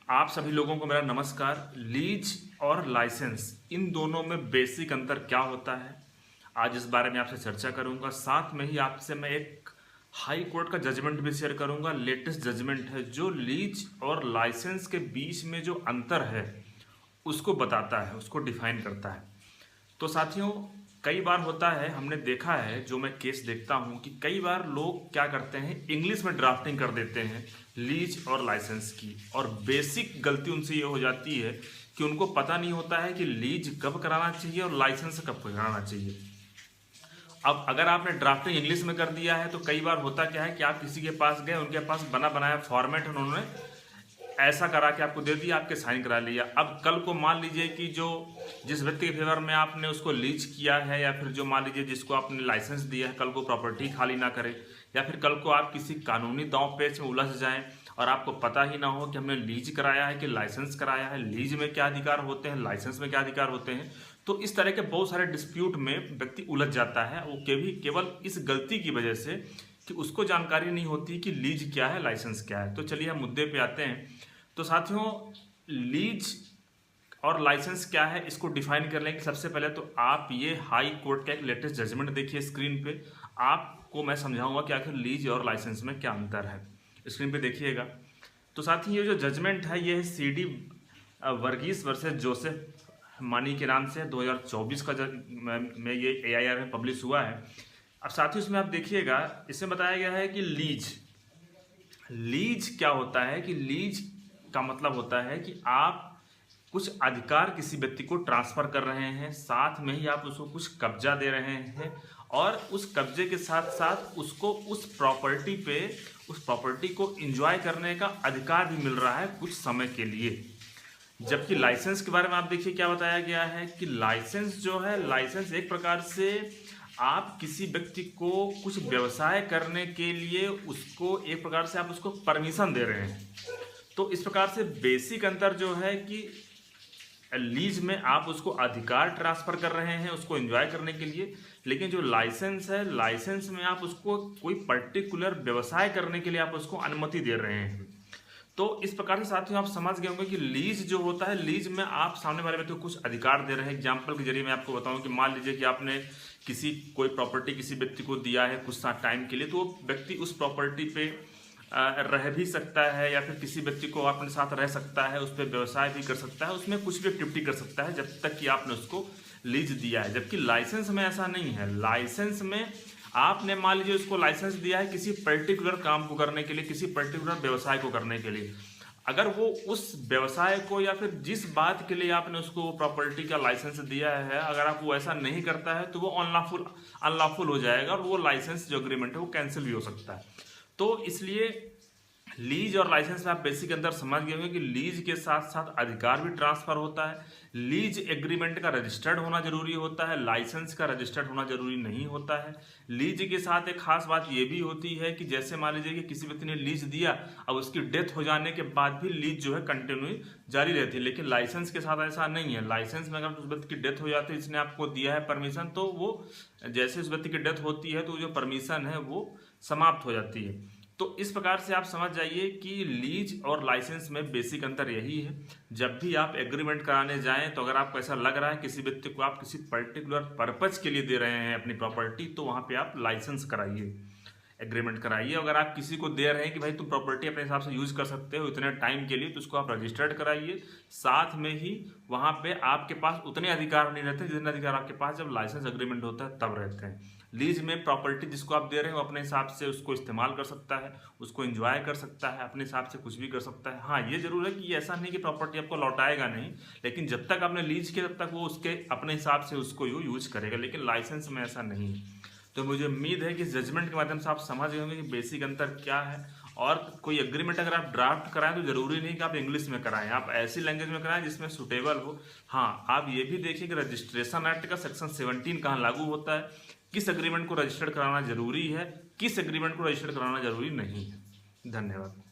आप सभी लोगों को मेरा नमस्कार। लीज और लाइसेंस, इन दोनों में बेसिक अंतर क्या होता है, आज इस बारे में आपसे चर्चा करूंगा। साथ में ही आपसे मैं एक हाई कोर्ट का जजमेंट भी शेयर करूंगा। लेटेस्ट जजमेंट है जो लीज और लाइसेंस के बीच में जो अंतर है उसको बताता है, उसको डिफाइन करता है। तो साथियों, कई बार होता है, हमने देखा है, जो मैं केस देखता हूं कि कई बार लोग क्या करते हैं, इंग्लिश में ड्राफ्टिंग कर देते हैं लीज और लाइसेंस की। और बेसिक गलती उनसे ये हो जाती है कि उनको पता नहीं होता है कि लीज कब कराना चाहिए और लाइसेंस कब कराना चाहिए। अब अगर आपने ड्राफ्टिंग इंग्लिश में कर दिया है तो कई बार होता क्या है कि आप किसी के पास गए, उनके पास बना बनाया फॉर्मेट उन्होंने ऐसा करा के आपको दे दिया, आपके साइन करा लिया। अब कल को मान लीजिए कि जिस व्यक्ति के फेवर में आपने उसको लीज किया है, या फिर जो मान लीजिए जिसको आपने लाइसेंस दिया है, कल को प्रॉपर्टी खाली ना करे, या फिर कल को आप किसी कानूनी दांव पेच में उलझ जाएं और आपको पता ही ना हो कि हमने लीज कराया है कि लाइसेंस कराया है, लीज में क्या अधिकार होते हैं, लाइसेंस में क्या अधिकार होते हैं। तो इस तरह के बहुत सारे डिस्प्यूट में व्यक्ति उलझ जाता है, वो केवल इस गलती की वजह से कि उसको जानकारी नहीं होती कि लीज क्या है, लाइसेंस क्या है। तो चलिए हम मुद्दे पे आते हैं। तो साथियों, लीज और लाइसेंस क्या है इसको डिफाइन कर लेंगे। सबसे पहले तो आप ये हाई कोर्ट का एक लेटेस्ट जजमेंट देखिए स्क्रीन पे, आपको मैं समझाऊंगा कि आखिर लीज और लाइसेंस में क्या अंतर है। स्क्रीन पे देखिएगा। तो साथियों, ये जो जजमेंट है ये सीडी वर्गीस वर्सेस जोसेफ मानी के नाम से 2024 का में ये AIR में पब्लिश हुआ है। अब साथियों, इसमें आप देखिएगा, इसमें बताया गया है कि लीज क्या होता है। कि लीज का मतलब होता है कि आप कुछ अधिकार किसी व्यक्ति को ट्रांसफर कर रहे हैं, साथ में ही आप उसको कुछ कब्जा दे रहे हैं, और उस कब्जे के साथ साथ उसको उस प्रॉपर्टी को एंजॉय करने का अधिकार भी मिल रहा है कुछ समय के लिए। जबकि लाइसेंस के बारे में आप देखिए क्या बताया गया है कि लाइसेंस जो है, लाइसेंस एक प्रकार से आप किसी व्यक्ति को कुछ व्यवसाय करने के लिए उसको एक प्रकार से आप उसको परमिशन दे रहे हैं। तो इस प्रकार से बेसिक अंतर जो है कि लीज में आप उसको अधिकार ट्रांसफर कर रहे हैं उसको एंजॉय करने के लिए, लेकिन जो लाइसेंस है, लाइसेंस में आप उसको कोई पर्टिकुलर व्यवसाय करने के लिए आप उसको अनुमति दे रहे हैं। तो इस प्रकार से साथियों आप समझ गए होंगे कि लीज जो होता है, लीज में आप सामने वाले व्यक्ति को कुछ अधिकार दे रहे हैं। एग्जाम्पल के जरिए मैं आपको बताऊं कि मान लीजिए कि आपने कोई प्रॉपर्टी किसी व्यक्ति को दिया है कुछ टाइम के लिए, तो वो व्यक्ति उस प्रॉपर्टी पे रह भी सकता है, या फिर किसी व्यक्ति को अपने साथ रह सकता है, उस पर व्यवसाय भी कर सकता है, उसमें कुछ भी एक्टिविटी कर सकता है जब तक कि आपने उसको लीज दिया है। जबकि लाइसेंस में ऐसा नहीं है। लाइसेंस में आपने मान लीजिए उसको लाइसेंस दिया है किसी पर्टिकुलर काम को करने के लिए, किसी पर्टिकुलर व्यवसाय को करने के लिए। अगर वो उस व्यवसाय को या फिर जिस बात के लिए आपने उसको प्रॉपर्टी का लाइसेंस दिया है, अगर आप वो ऐसा नहीं करता है तो वो अनलॉफुल हो जाएगा, और वो लाइसेंस जो एग्रीमेंट है वो कैंसिल भी हो सकता है। तो इसलिए लीज और लाइसेंस में आप बेसिक अंदर समझ गए होंगे कि लीज के साथ साथ अधिकार भी ट्रांसफर होता है। लीज एग्रीमेंट का रजिस्टर्ड होना जरूरी होता है, लाइसेंस का रजिस्टर्ड होना जरूरी नहीं होता है। लीज के साथ एक खास बात यह भी होती है कि जैसे मान लीजिए कि किसी व्यक्ति ने लीज दिया, अब उसकी डेथ हो जाने के बाद भी लीज जो है कंटिन्यू जारी रहती है, लेकिन लाइसेंस के साथ ऐसा नहीं है। लाइसेंस में अगर उस व्यक्ति की डेथ हो जाती है, इसने आपको दिया है परमिशन, तो वो जैसे उस व्यक्ति की डेथ होती है तो जो परमिशन है वो समाप्त हो जाती है। तो इस प्रकार से आप समझ जाइए कि लीज और लाइसेंस में बेसिक अंतर यही है। जब भी आप एग्रीमेंट कराने जाएं, तो अगर आपको ऐसा लग रहा है किसी व्यक्ति को आप किसी पर्टिकुलर पर्पज के लिए दे रहे हैं अपनी प्रॉपर्टी, तो वहां पे आप लाइसेंस कराइए, एग्रीमेंट कराइए। अगर आप किसी को दे रहे हैं कि भाई तुम प्रॉपर्टी अपने हिसाब से यूज कर सकते हो इतने टाइम के लिए, तो उसको आप रजिस्टर्ड कराइए। साथ में ही वहां पे आपके पास उतने अधिकार नहीं रहते जितने अधिकार आपके पास जब लाइसेंस एग्रीमेंट होता है तब रहते हैं। लीज में प्रॉपर्टी जिसको आप दे रहे हो अपने हिसाब से उसको इस्तेमाल कर सकता है, उसको एंजॉय कर सकता है, अपने हिसाब से कुछ भी कर सकता है। हाँ, ये जरूर है कि ऐसा नहीं कि प्रॉपर्टी आपको लौटाएगा नहीं, लेकिन जब तक आपने लीज किया तब तक वो उसके अपने हिसाब से उसको यूज करेगा, लेकिन लाइसेंस में ऐसा नहीं है। तो मुझे उम्मीद है कि इस जजमेंट के माध्यम से आप समझ गए होंगे कि बेसिक अंतर क्या है। और कोई एग्रीमेंट अगर आप ड्राफ्ट कराएं तो जरूरी नहीं कि आप इंग्लिश में कराएं, आप ऐसी लैंग्वेज में कराएं जिसमें सुटेबल हो। हाँ, आप ये भी देखिए कि रजिस्ट्रेशन एक्ट का सेक्शन 17 कहाँ लागू होता है, किस एग्रीमेंट को रजिस्टर्ड कराना जरूरी है, किस एग्रीमेंट को रजिस्टर्ड कराना जरूरी नहीं है। धन्यवाद।